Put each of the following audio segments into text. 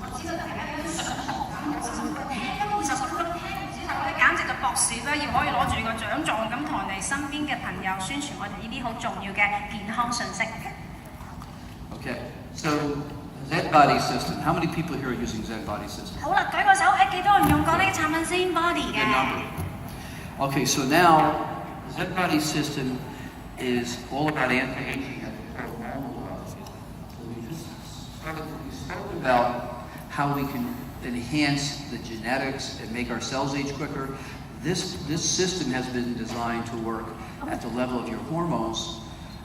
我知道大家都想學咁小心去聽，咁其實佢聽完之後咧，簡直就博士咧，要可以攞住個獎狀咁同人哋身邊嘅朋友宣傳我哋呢啲好重要嘅健康信息。Okay, so Zen Body System. How many people here are using Zen Body System? 好啦，舉個手，幾多人用過呢個產品 Zen Body 嘅 Good number. Okay, so now Zen Body System is all about anti-aging and hormonal health. So we spoke about how we can enhance the genetics and make our cells age quicker. This system has been designed to work at the level of your hormones.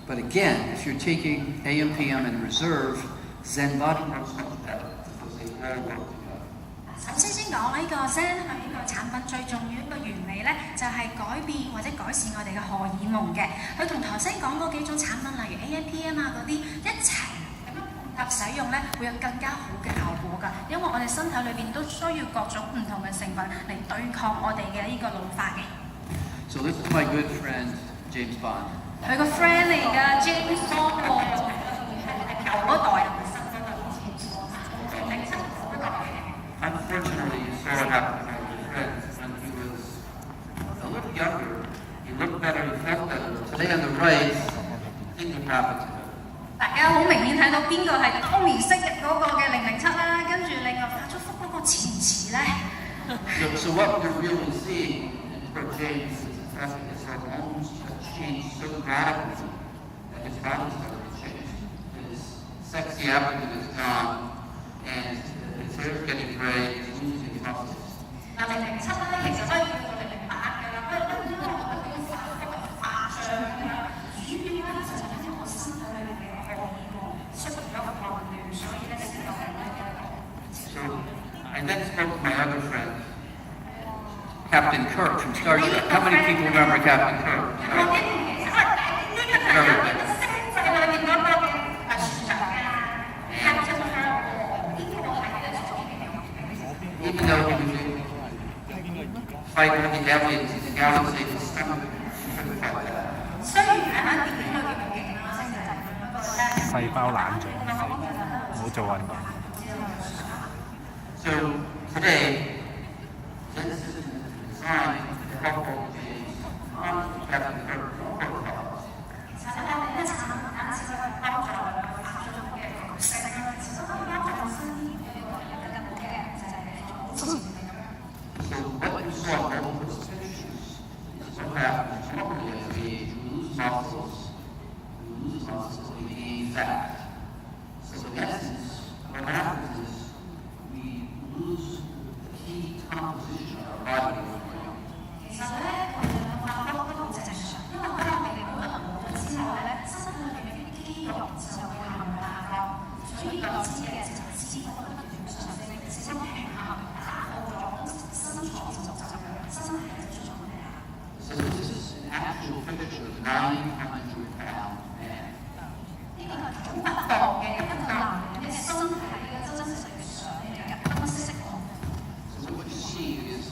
But again, if you're taking AM, PM, and reserve, Zen Body works much better because they all work together. 首先講呢個 Zen 係呢個產品最重要一個原理咧，就係改變或者改善我哋嘅荷爾蒙嘅。佢同頭先講嗰幾種產品，例如 AM、PM 啊嗰啲一齊咁樣配搭使用咧，會有更加好嘅效果㗎。因為我哋身體裏邊都需要各種唔同嘅成分嚟對抗我哋嘅呢個老化嘅。So this is my good friend James Bond. 佢個 friend 嚟㗎 ，James Bond 喎，舊嗰代。Unfortunately, you saw what happened to my friend when he was a little younger. He looked better, he felt better. Today on the right, things happened to him. 大家好明顯睇到邊個係當年昔日嗰個嘅007啦，跟住另外發咗福嗰個前詞咧。So what we're really seeing for James is that his hormones have changed so radically that his body started to change. His sexy abdomen is gone, and his hair's getting gray, he's losing muscles. 嗱007咧，其實都係叫做008㗎啦，不過因為我哋要發一個發脹啦，主要咧就係因為我身體裏面嘅荷爾蒙出咗個混亂，所以咧先有咁樣嘅。So I then spoke to my other friend, Captain Kirk from Star Trek. How many people remember Captain Kirk? Even though he was fighting the aliens in the galaxy, his stomach couldn't fight that. 雖然喺電影裏邊好勁啦，星就不過咧細胞冷咗，冇做運動。So today, this is designed to help old James on Captain Kirk protocols. 其實咧，呢個產品唔單止可以幫助發咗嘅角色，其實可以幫助身邊嘅一個更加好嘅就係之前。So what you saw in all those pictures is what happens normally as we age. We lose muscles, we gain fat. So in essence, what happens is we lose the key composition of our body. 其實咧，我哋嘅發福都好正常，因為當我哋冇得冇咗之後咧，身體裏面啲肌肉就會慢慢下降，所以導致嘅就係脂肪不斷上升，脂肪平衡打好咗，身材就身體就出咗問題啦。So this is an actual picture of a 900-pound man. 呢個係總不當嘅一個男人嘅身體嘅真實相嚟嘅，分析過。So what you see is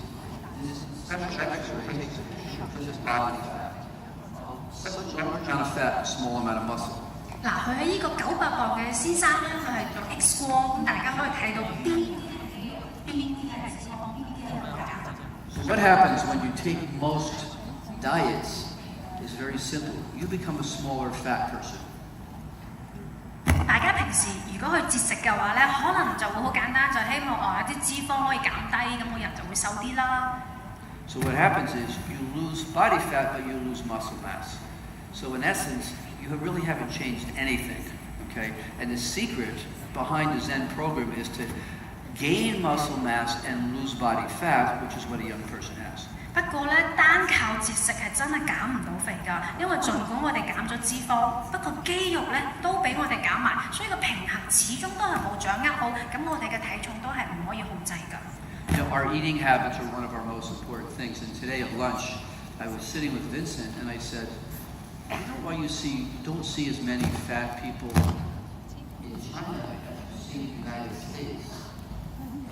this special X-ray takes a picture of his body fat. Such a large amount of fat, a small amount of muscle. 嗱，佢喺呢個900磅嘅先生咧，佢係做 X 光，咁大家可以睇到邊啲係脂肪，邊啲係骨架。So what happens when you take most diets is very simple. You become a smaller fat person. 大家平時如果去節食嘅話咧，可能就會好簡單，就希望有啲脂肪可以減低，咁個人就會瘦啲啦。So what happens is you lose body fat, but you lose muscle mass. So in essence, you really haven't changed anything, okay? And the secret behind the Zen program is to gain muscle mass and lose body fat, which is what a young person has. 不過咧，單靠節食係真係減唔到肥㗎，因為儘管我哋減咗脂肪，不過肌肉咧都俾我哋減埋，所以個平衡始終都係冇掌握好，咁我哋嘅體重都係唔可以控制㗎。You know, our eating habits are one of our most important things. And today at lunch, I was sitting with Vincent and I said, I don't know why you don't see as many fat people in China as you see in the United States. And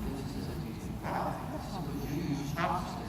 Vincent said, why? Because you use chopsticks.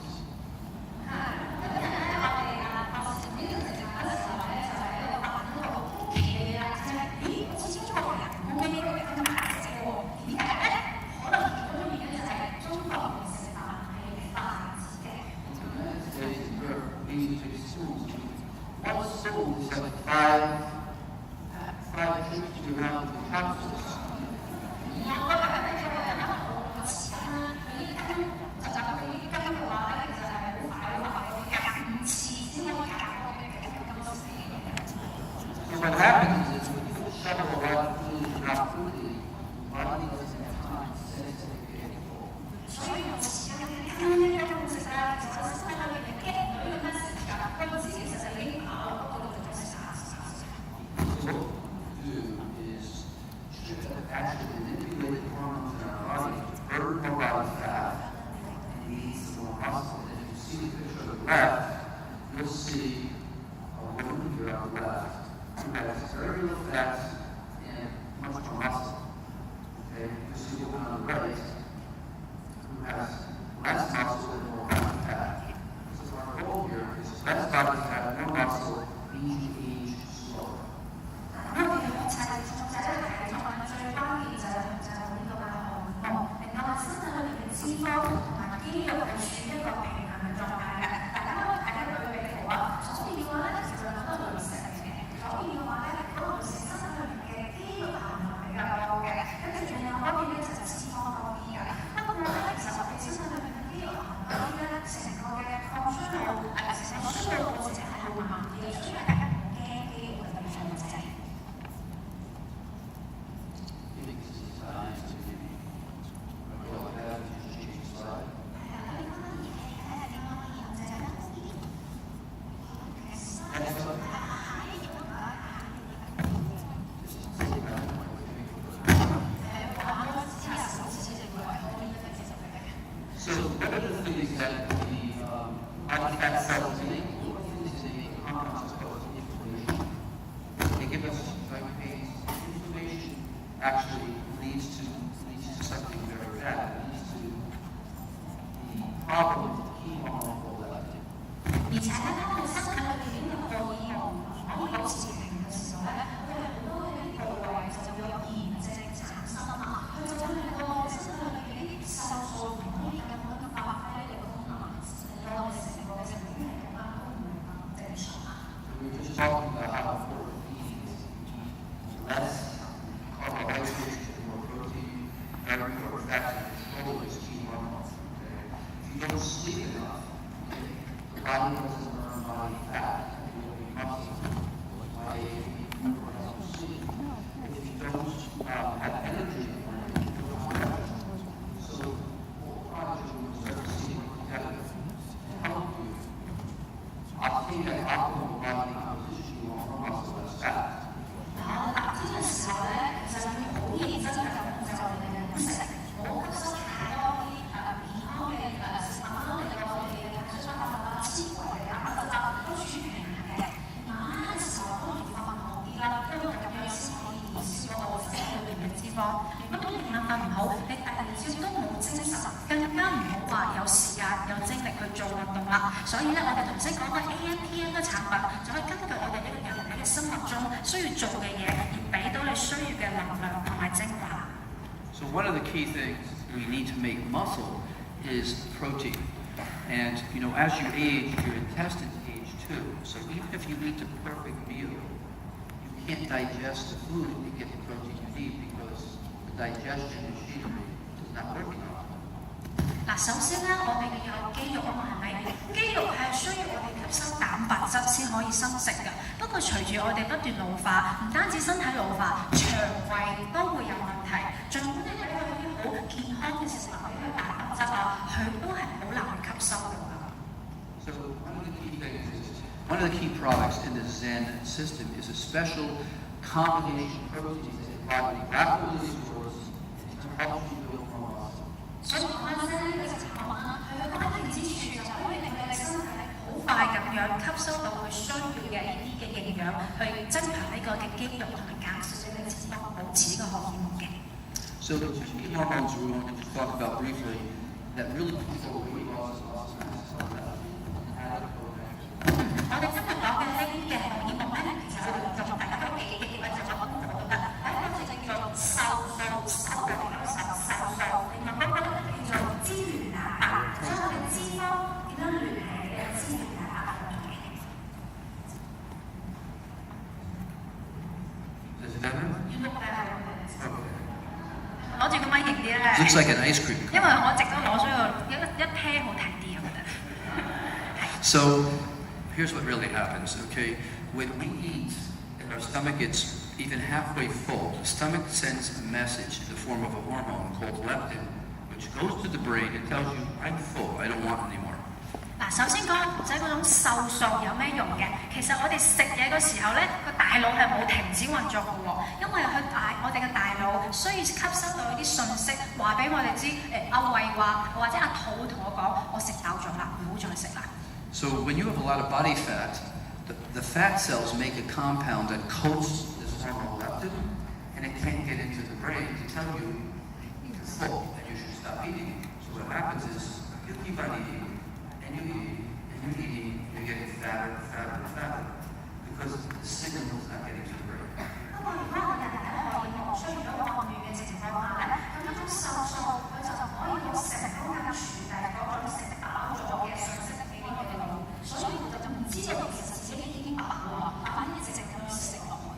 burn more body fat and needs more muscle. And if you see the picture of the left, you'll see a woman here on the left who has very little fat and much more muscle. Okay, you see a woman on the right who has less muscle and more body fat. So our goal here is less body fat, more muscle, means you age slower. 咁我哋嘅測試重仔咧係最關鍵就係呢個荷爾蒙，令到我身體裏面嘅脂肪同埋肌肉係處於一個平衡嘅狀態嘅。大家可以睇到佢嘅圖啊，左邊嘅話咧其實有好多女性嘅，左邊嘅話咧嗰個女性身體裏面嘅肌肉含量比較高嘅，跟住仲有嗰邊咧就係脂肪多啲嘅。不過咧其實我哋身體裏面嘅肌肉含量多啲咧，成個嘅抗衰老成個衰老過程係會慢啲嘅，所以大家唔驚肌肉嘅變化仔。So one of the things that the body fat cells make is a compound called inflammation. They give us glycophage. Inflammation actually leads to something very bad. It leads to the problem of chemo leptin. 而且咧，當我哋身體裏邊嘅荷爾蒙可以保持平衡嘅時候咧，佢哋好多嘅啲部位就會有炎症產生啊，佢就會令到我哋身體裏邊啲瘦素唔可以咁樣嘅發揮你嘅功能，令到我哋成個嘅免疫力啊都唔係咁正常啊。We were just talking about how important eating is. Less carbohydrates and more protein, very important factor to control is chemo. Okay? If you don't sleep enough, the body doesn't burn body fat. It will be muscle. Why you don't sleep. If you don't have energy, you don't have energy. So all projects will start to see together help you obtain that optimal body composition you want more muscle less fat. 我打天嘅時候咧，其實要好認真咁就我哋嘅飲食，唔好吸收太多啲健康嘅食物啦，令到我哋嘅碳水化合物啊、纖維啊、蛋白質啊都處於平衡嘅。慢慢嘅時候當然要瞓好啲啦，因為咁樣先可以燃燒我哋身體裏邊嘅脂肪。如果你眼瞓唔好，你第二朝都冇精神，更加唔好話有時間有精力去做運動啦。所以咧，我哋頭先講嘅 AMPM 嘅產品就可以根據我哋呢個人體嘅生物鐘需要做嘅嘢，而俾到你需要嘅能量同埋精華。So one of the key things we need to make muscle is protein. And you know, as you age, your intestines age too. So even if you eat the perfect meal, you can't digest the food to get the protein you need because the digestion machinery is not working on it. 嗱，首先咧，我哋要有肌肉啊嘛，係咪？肌肉係需要我哋吸收蛋白質先可以生成嘅。不過隨住我哋不斷老化，唔單止身體老化，腸胃都會有問題。儘管你睇佢啲好健康嘅食物，譬如蛋白質啊，佢都係好難去吸收到㗎。So one of the key products in the Zen system is a special combination protein that body rapidly stores to help you build more muscle. 所以講真呢個產品啦，佢嘅關鍵之處就可以令到你身體好快咁樣吸收到佢需要嘅呢啲嘅營養，去增強呢個嘅肌肉同埋減少你嘅脂肪，保持呢個荷爾蒙嘅。So the two key hormones we're going to talk about briefly that really control weight loss and also adipose. 我哋今日講嘅呢啲嘅荷爾蒙咧，其實我哋就大家都記憶或者做功課都得。第一個就叫做瘦素，另外一個咧叫做脂聯蛋白，將我哋脂肪點樣聯繫嘅脂聯蛋白上面。攞住個咪型啲咧。Looks like an ice cream. 因為我直都攞咗一聽好睇啲，我覺得。So here's what really happens, okay? When we eat and our stomach gets even halfway full, the stomach sends a message in the form of a hormone called leptin, which goes to the brain and tells you, I'm full, I don't want anymore. 嗱，首先講就係嗰種瘦素有咩用嘅？其實我哋食嘢嘅時候咧，個大腦係冇停止運作嘅喎，因為我哋嘅大腦腦需要吸收到啲信息，話俾我哋知，阿胃話或者阿肚同我講，我食飽咗啦，唔好再食啦。So when you have a lot of body fat, the fat cells make a compound that coats this hormone leptin, and it can't get into the brain to tell you you're full and you should stop eating. So what happens is you keep on eating, and you eat, and you're eating, and you're getting fatter, fatter, fatter, because the signal is not getting to the brain. 不過如果我人嘅荷爾蒙出現咗混亂嘅情況下咧，咁一種瘦素佢就可以好成功咁傳遞嗰種食飽咗嘅信息俾我哋腦，所以我哋就唔知道其實自己已經飽喎，反而直直咁樣食落去。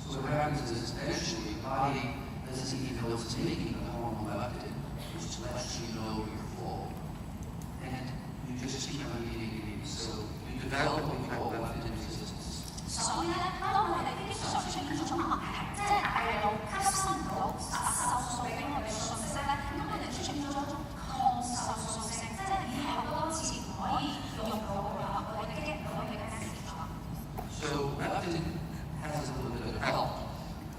So what happens is eventually your body doesn't even know it's making the hormone leptin, which lets you know you're full, and you just keep on eating. So you develop what we call leptin resistance. 所以咧，當我哋經常出現一種問題，即係大腦吸收唔到瘦素俾我哋嘅信息咧，咁我哋出現咗一種抗瘦素性，即係以後多次唔可以用到佢啦，我哋激唔到佢嘅時候。So leptin has a little bit of help.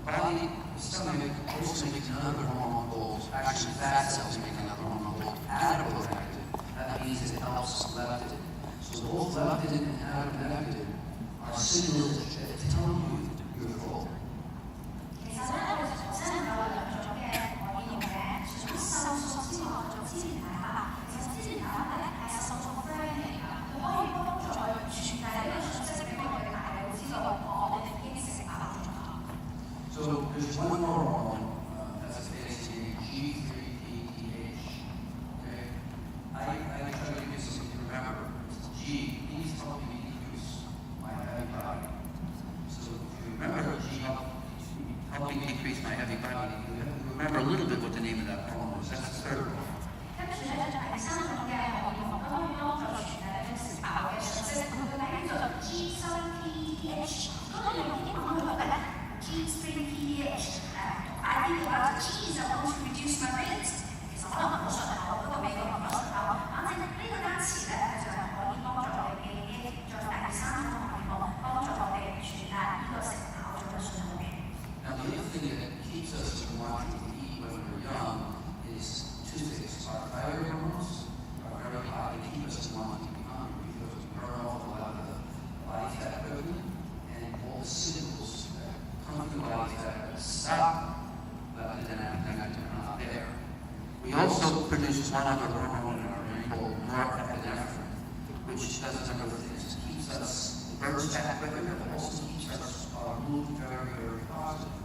The body, the stomach also makes another hormone called, actually fat cells make another hormone called adiponectin. That means it helps leptin. So both leptin and adiponectin are signals that tell you you're full. 其實咧，我哋頭先有兩種嘅荷爾蒙嘅，除咗瘦素之外，仲有之前提下，其實之前提下咧係瘦素 friend 嚟㗎，佢可以幫助傳遞呢個信息俾我哋大腦知道，我哋已經食飽咗。So there's one more hormone that's based in G3PTH. Okay, I try to give you something to remember. It's G. These help me decrease my heavy body. So if you remember G helping decrease my heavy body, you have to remember a little bit what the name of that hormone is. That's the third one. 跟住咧就係三種嘅荷爾蒙都可以幫助傳遞呢食飽嘅信息，佢嘅名叫做 G3PTH。如果你用英文去讀咧 ，G3PTH。I think about G is going to reduce my weight。其實可能好順口，不過美國人唔順口。反正呢個單詞咧，就係可以幫助我哋記憶，再第三種荷爾蒙幫助我哋傳達呢個食飽咗嘅信號嘅。Now the other thing that keeps us from wanting to eat when we're young is two things. Our thyroid hormones are very high. They keep us from wanting to be hungry because we burn off a lot of the body fat quickly, and all the signals that come from the body fat stop leptin and adiponectin are not there. We also produce one other hormone in our brain called norepinephrine, which does a number of things. It keeps us, it burns fat quicker, but also keeps us mood very, very positive.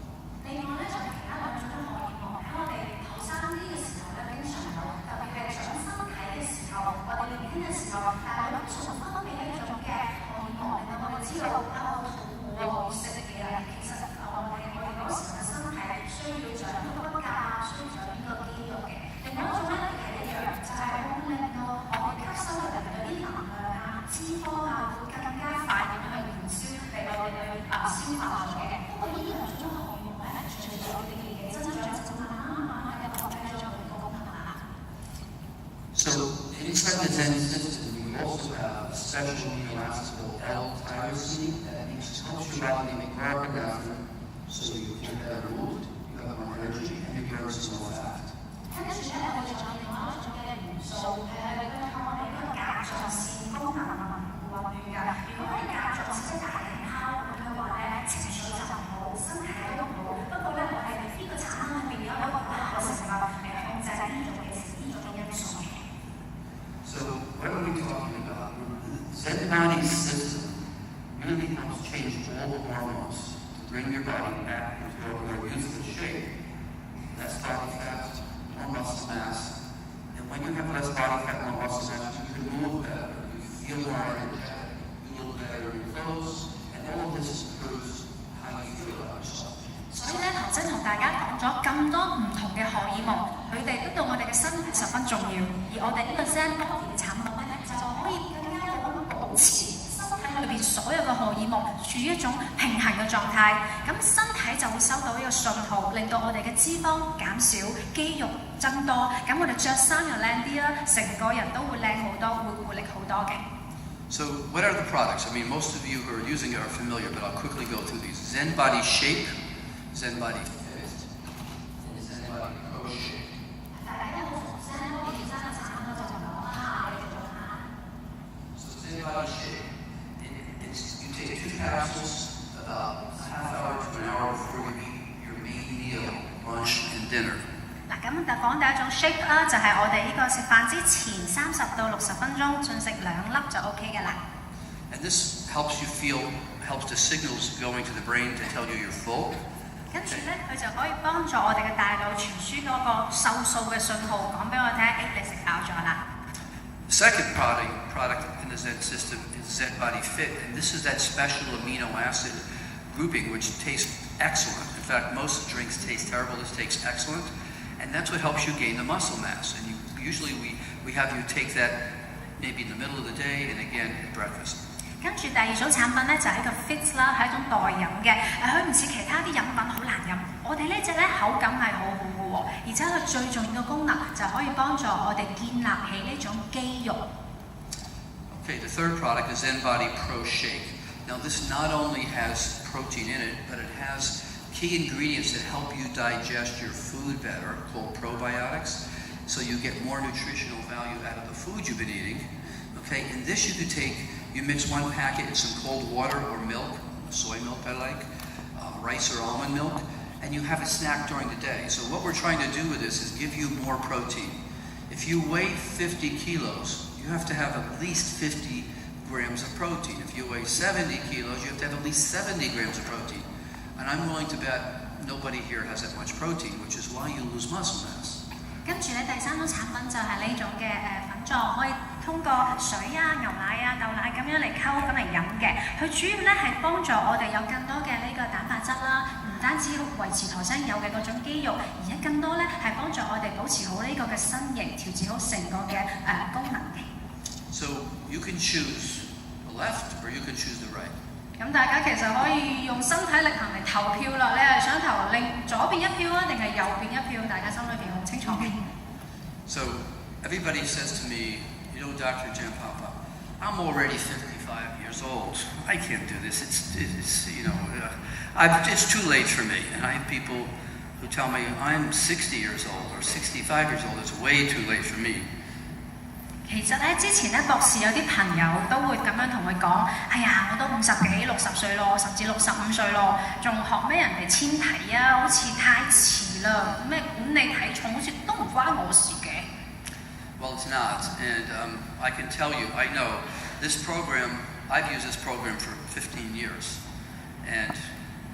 另外咧就係其他兩種荷爾蒙喺我哋後生啲嘅時候咧，經常有，特別係長身體嘅時候，我哋年輕嘅時候，大腦通常分泌一種嘅荷爾蒙，令到我哋知道我肚餓，我要食嘢啦。其實我哋嗰時嘅身體需要長呢個骨架，需要長呢個肌肉嘅。另外一種咧係一樣，就係會令到我哋吸收入嚟嗰啲能量啊、脂肪啊，會更加快咁去燃燒，令我哋去消化咗嘅。不過呢兩種荷爾蒙咧，隨住我哋年紀增長，就慢慢咁降低咗佢個功能啦。So inside the Zen system, we also have a special amino acid called L-tyrosine that helps your body make norepinephrine, so you feel better mood, you have more energy, and you burn some more fat. 跟住咧，我哋仲有另外一種嘅元素，係令到我哋呢個甲狀腺功能混亂㗎。如果你甲狀腺大型泡咁嘅話咧，情緒就唔好，身體都唔好。不過咧，我哋呢個產品裏面有一個好嘅成分嚟控制呢種因素嘅。So what are we talking about? Zen body system really helps change all the hormones to bring your body back into a more youthful shape. Less body fat, more muscle mass. And when you have less body fat, more muscle mass, you can move better, you feel more energetic, you look better in your clothes, and all this improves how you feel about yourself. 所以咧，頭先同大家講咗咁多唔同嘅荷爾蒙，佢哋都對我哋嘅身體十分重要。而我哋呢個 Zen Body 嘅產品咧，就可以更加好咁保持身體裏邊所有嘅荷爾蒙處於一種平衡嘅狀態。咁身體就會收到呢個信號，令到我哋嘅脂肪減少，肌肉增多。咁我哋着衫又靚啲啦，成個人都會靚好多，會活力好多嘅。So what are the products? I mean, most of you who are using it are familiar, but I'll quickly go through these. Zen Body Shape, Zen Body Fit, Body Pro Shake. 大家好熟悉咧，我其他嘅產品就講下嘅做下。So Zen Body Shake, you take 2 capsules about a half hour to an hour before you eat your main meal, lunch and dinner. 嗱，咁就講第一種 shake 啦，就係我哋呢個食飯之前30到60分鐘，進食2粒就 OK 嘅啦。And this helps the signals going to the brain to tell you you're full. 跟住咧，佢就可以幫助我哋嘅大腦傳輸嗰個瘦素嘅信號，講俾我聽，你食飽咗啦。The second product in the Zen system is Zen Body Fit, and this is that special amino acid grouping which tastes excellent. In fact, most drinks taste terrible. This tastes excellent, and that's what helps you gain the muscle mass. And usually we have you take that maybe in the middle of the day and again at breakfast. 跟住第二種產品咧就係一個 fit 啦，係一種代飲嘅，佢唔似其他啲飲品好難飲。我哋呢隻咧口感係好好嘅喎，而且佢最重要嘅功能就可以幫助我哋建立起呢種肌肉。Okay, the third product is Zen Body Pro Shake. Now this not only has protein in it, but it has key ingredients that help you digest your food better, called probiotics, so you get more nutritional value out of the food you've been eating. Okay, in this you mix 1 packet in some cold water or milk, soy milk I like, rice or almond milk, and you have a snack during the day. So what we're trying to do with this is give you more protein. If you weigh 50 kilos, you have to have at least 50 grams of protein. If you weigh 70 kilos, you have to have at least 70 grams of protein. And I'm willing to bet nobody here has that much protein, which is why you lose muscle mass. 跟住咧，第三種產品就係呢種嘅粉狀，可以通過水啊、牛奶啊、豆奶咁樣嚟溝咁嚟飲嘅。佢主要咧係幫助我哋有更多嘅呢個蛋白質啦，唔單止維持頭先有嘅嗰種肌肉，而且更多咧係幫助我哋保持好呢個嘅身形，調節好成個嘅功能嘅。So you can choose the left or you can choose the right. 咁大家其實可以用身體力行嚟投票啦，你係想投左邊一票啊，定係右邊一票？大家心裏邊好清楚嘅。So everybody says to me, you know, Dr. Giampapa, I'm already 55 years old. I can't do this. It's you know, it's too late for me. And I have people who tell me I'm 60 years old or 65 years old. It's way too late for me. 其實咧，之前咧博士有啲朋友都會咁樣同佢講：哎呀，我都50幾、60歲咯，甚至65歲咯，仲學咩人哋纖體啊？好似太遲啦！咩管理體重好似都唔關我事嘅。Well, it's not, and I can tell you, I know this program. I've used this program for 15 years, and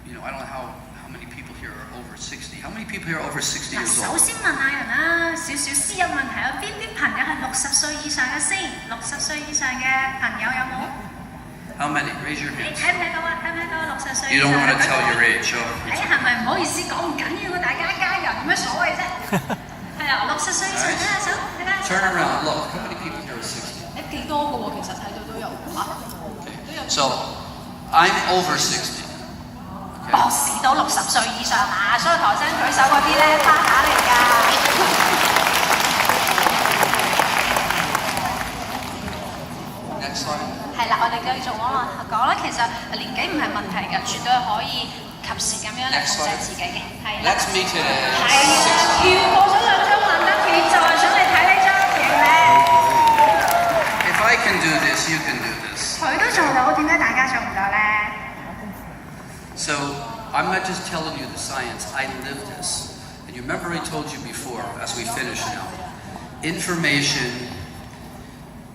you know, I don't know how many people here are over 60. How many people here are over 60 years old? 首先問下人啦，少少私隱問題，有邊啲朋友係60歲以上嘅先？60歲以上嘅朋友有冇？ How many? Raise your 你 hands. 睇唔睇到啊？睇唔睇到60歲以 You 上 don't want 嘅 to tell your age, so 哎呀，係咪唔好意思講唔緊要，大家加油，有咩所謂啫？係啊，60歲以上睇下手，睇下手。 turn around. Look, how many people here are 60? 誒幾多個喎？其實睇到都有嚇，都有。 So, I'm over 60. 博士到60歲以上啊，所以頭先舉手嗰啲咧，巴打嚟㗎。Next slide. 係啦，我哋繼續講啦。其實年紀唔係問題㗎，絕對可以及時咁樣嚟控制自己嘅。係啦。That's me today. 係啦，如過咗2張問得片，就係想你睇呢張片咧。If I can do this, you can do this. 佢都做到，點解大家做唔到咧？ So, I'm not just telling you the science, I live this. And you remember I told you before, as we finish now, information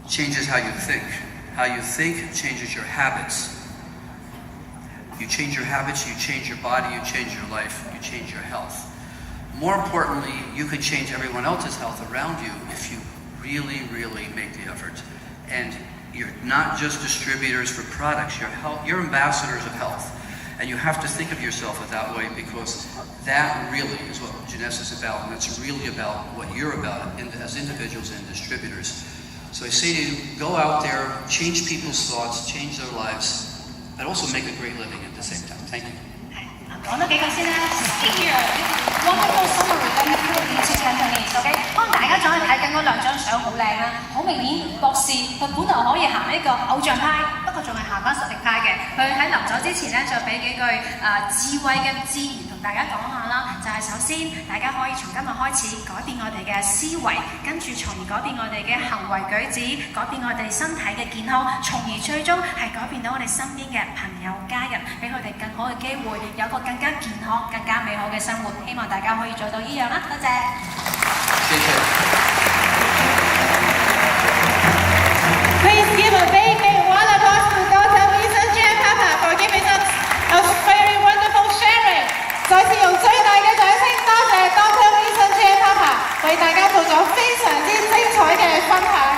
changes how you think. How you think changes your habits. You change your habits, you change your body, you change your life, you change your health. More importantly, you can change everyone else's health around you if you really, really make the effort. And you're not just distributors for products, you're ambassadors of health. And you have to think of yourself that way because that really is what Genesis is about, and it's really about what you're about as individuals and distributors. So I say to you, go out there, change people's thoughts, change their lives, and also make a great living at the same time. Thank you. 講多幾個先啦。Here, wonderful summary of the Cantonese, OK？ 可能大家仲係睇緊嗰2張相好靚啦，好明顯博士佢本來可以行呢個偶像派，不過仲係行翻實力派嘅。佢喺臨走之前咧，就俾幾句智慧嘅資源同大家講下啦，就係首先大家可以從今日開始改變我哋嘅思維，跟住從而改變我哋嘅行為舉止，改變我哋身體嘅健康，從而最終係改變到我哋身邊嘅朋友家人，俾佢哋更好嘅機會，有一個更加健康、更加美好嘅生活。希望大家可以做到呢樣啦，多謝。謝謝。Please give a big, big round of applause to Dr. Vincent Giampapa for giving us a very wonderful sharing。再次用最大嘅掌聲，多謝 Dr. Vincent Giampapa 為大家做咗非常之精彩嘅分享。